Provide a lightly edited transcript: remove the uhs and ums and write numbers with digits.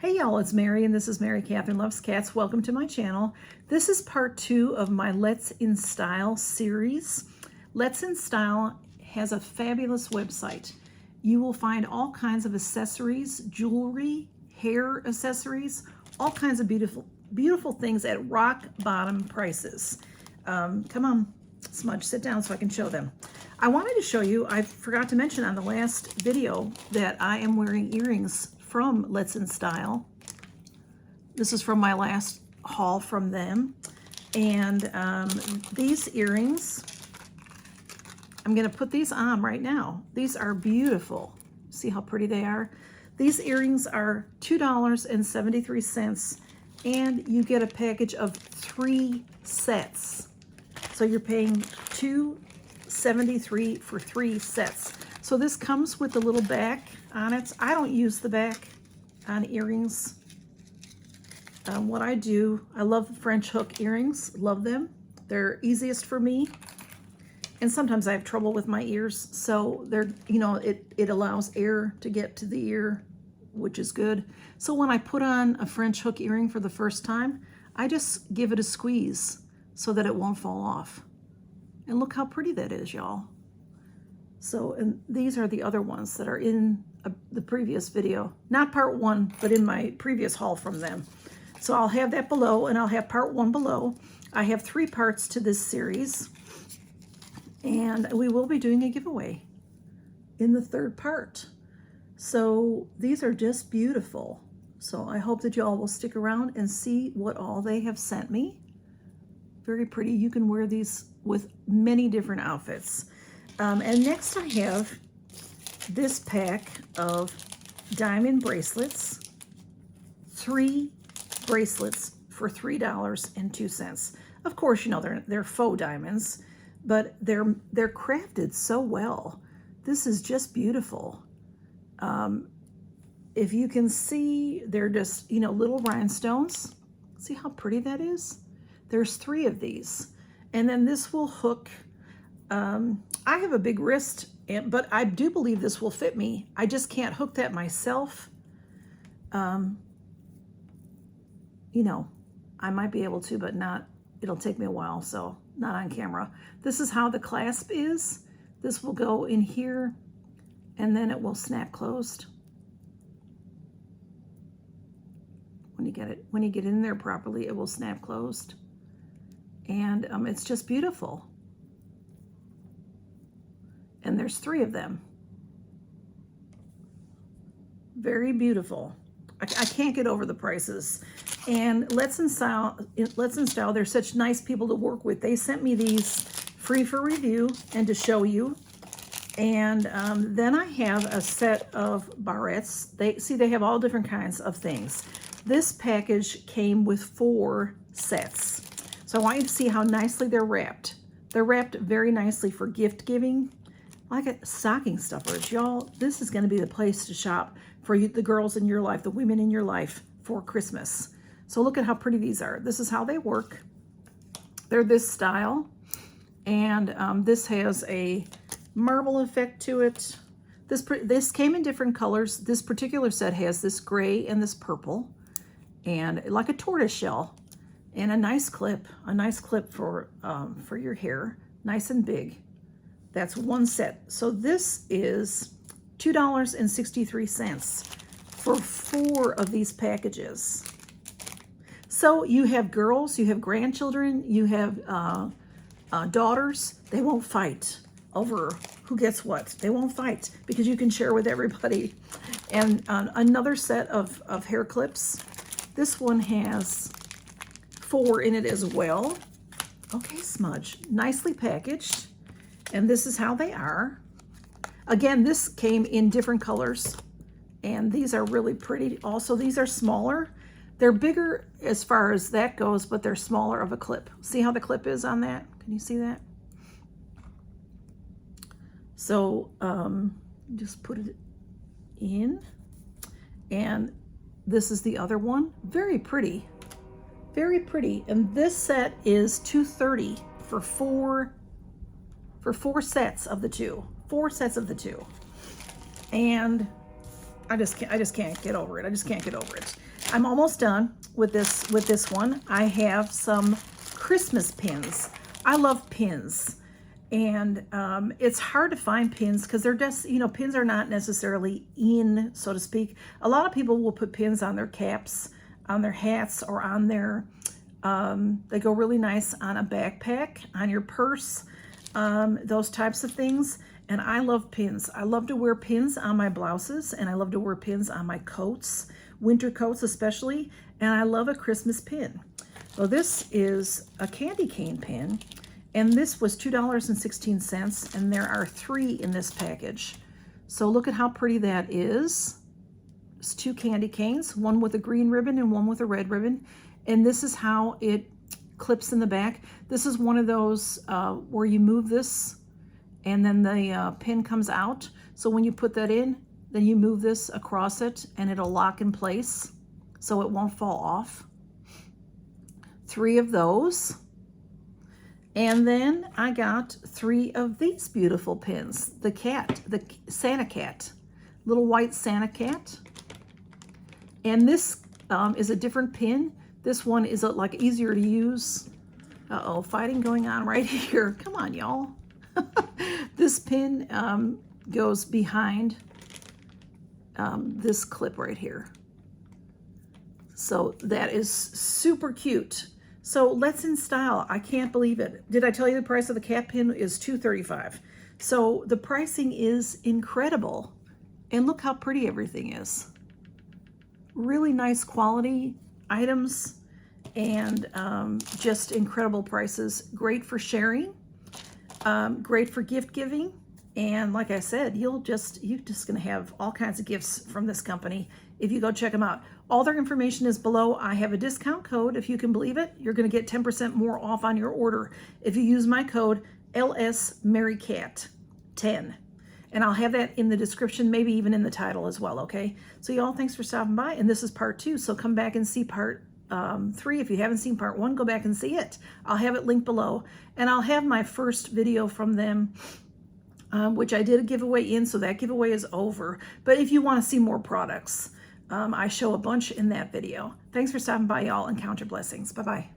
Hey y'all, it's Mary and this is Mary Catherine Loves Cats. Welcome to my channel. This is part 2 of my Let's Instyle series. Let's Instyle has a fabulous website. You will find all kinds of accessories, jewelry, hair accessories, all kinds of beautiful things at rock bottom prices. Come on, Smudge, sit down so I can show them. I wanted to show you, I forgot to mention on the last video that I am wearing earrings from Let's Instyle. This is from my last haul from them. And these earrings, I'm gonna put these on right now. These are beautiful. See how pretty they are? These earrings are $2.73 and you get a package of 3 sets. So you're paying $2.73 for 3 sets. So this comes with a little back on it. I don't use the back on earrings. What I do, I love French hook earrings, love them. They're easiest for me. And sometimes I have trouble with my ears, so they're, you know, it allows air to get to the ear, which is good. So when I put on a French hook earring for the first time, I just give it a squeeze so that it won't fall off. And look how pretty that is, y'all. So, and these are the other ones that are in the previous video. Not part 1, but in my previous haul from them. So I'll have that below, and I'll have part 1 below. I have 3 parts to this series. And we will be doing a giveaway in the 3rd part. So these are just beautiful. So I hope that y'all will stick around and see what all they have sent me. Very pretty. You can wear these with many different outfits. And next I have this pack of diamond bracelets. 3 bracelets for $3.02. Of course, you know, they're faux diamonds, but they're crafted so well. This is just beautiful. If you can see, they're just, you know, little rhinestones. See how pretty that is? There's 3 of these. And then this will hook. I have a big wrist, but I do believe this will fit me. I just can't hook that myself. You know, I might be able to, but not, it'll take me a while, so not on camera. This is how the clasp is. This will go in here, and then it will snap closed. When you get it in there properly, it will snap closed. And it's just beautiful. And there's 3 of them. Very beautiful. I can't get over the prices. And Let's Instyle, they're such nice people to work with. They sent me these free for review and to show you. And then I have a set of Barettes. They have all different kinds of things. This package came with 4 sets. So I want you to see how nicely they're wrapped. They're wrapped very nicely for gift giving. Like a stocking stuffers, y'all. This is going to be the place to shop for you, the girls in your life, the women in your life for Christmas. So look at how pretty these are. This is how they work. They're this style, and this has a marble effect to it. This came in different colors. This particular set has this gray and this purple, and like a tortoise shell, and a nice clip for your hair, nice and big. That's 1 set. So this is $2.63 for 4 of these packages. So you have girls, you have grandchildren, you have daughters. They won't fight over who gets what. They won't fight because you can share with everybody. And another set of hair clips. This one has 4 in it as well. Okay, Smudge, nicely packaged. And this is how they are. Again, this came in different colors, and these are really pretty. Also, these are smaller. They're bigger as far as that goes, but they're smaller of a clip. See how the clip is on that? Can you see that? So just put it in. And this is the other one. Very pretty. Very pretty. And this set is $2.30 for 4 sets of the 2. 4 sets of the 2. And I just can't get over it. I just can't get over it. I'm almost done with this one. I have some Christmas pins. I love pins. And it's hard to find pins because they're just, you know, pins are not necessarily in, so to speak. A lot of people will put pins on their caps, on their hats, or on their, they go really nice on a backpack, on your purse, those types of things. And I love pins. I love to wear pins on my blouses, and I love to wear pins on my coats, winter coats especially, and I love a Christmas pin. So this is a candy cane pin. And this was $2.16, and there are 3 in this package. So look at how pretty that is. It's 2 candy canes, one with a green ribbon and one with a red ribbon. And this is how it clips in the back. This is one of those where you move this and then the pin comes out. So when you put that in, then you move this across it and it'll lock in place so it won't fall off. 3 of those. And then I got 3 of these beautiful pins. The cat, the Santa cat, little white Santa cat. And this is a different pin. This one is like easier to use. Uh-oh, fighting going on right here. Come on, y'all. This pin goes behind this clip right here. So that is super cute. So let's Instyle. I can't believe it. Did I tell you the price of the cat pin is $2.35? So the pricing is incredible. And look how pretty everything is. Really nice quality items and just incredible prices. Great for sharing, great for gift giving. And like I said, you're just gonna have all kinds of gifts from this company if you go check them out. All their information is below. I have a discount code. If you can believe it, you're gonna get 10% more off on your order if you use my code LSMaryCat10. And I'll have that in the description, maybe even in the title as well, okay? So y'all, thanks for stopping by. And this is part 2, so come back and see part 3. If you haven't seen part 1, go back and see it. I'll have it linked below. And I'll have my first video from them, which I did a giveaway in, so that giveaway is over. But if you want to see more products, I show a bunch in that video. Thanks for stopping by, y'all, and count your blessings. Bye-bye.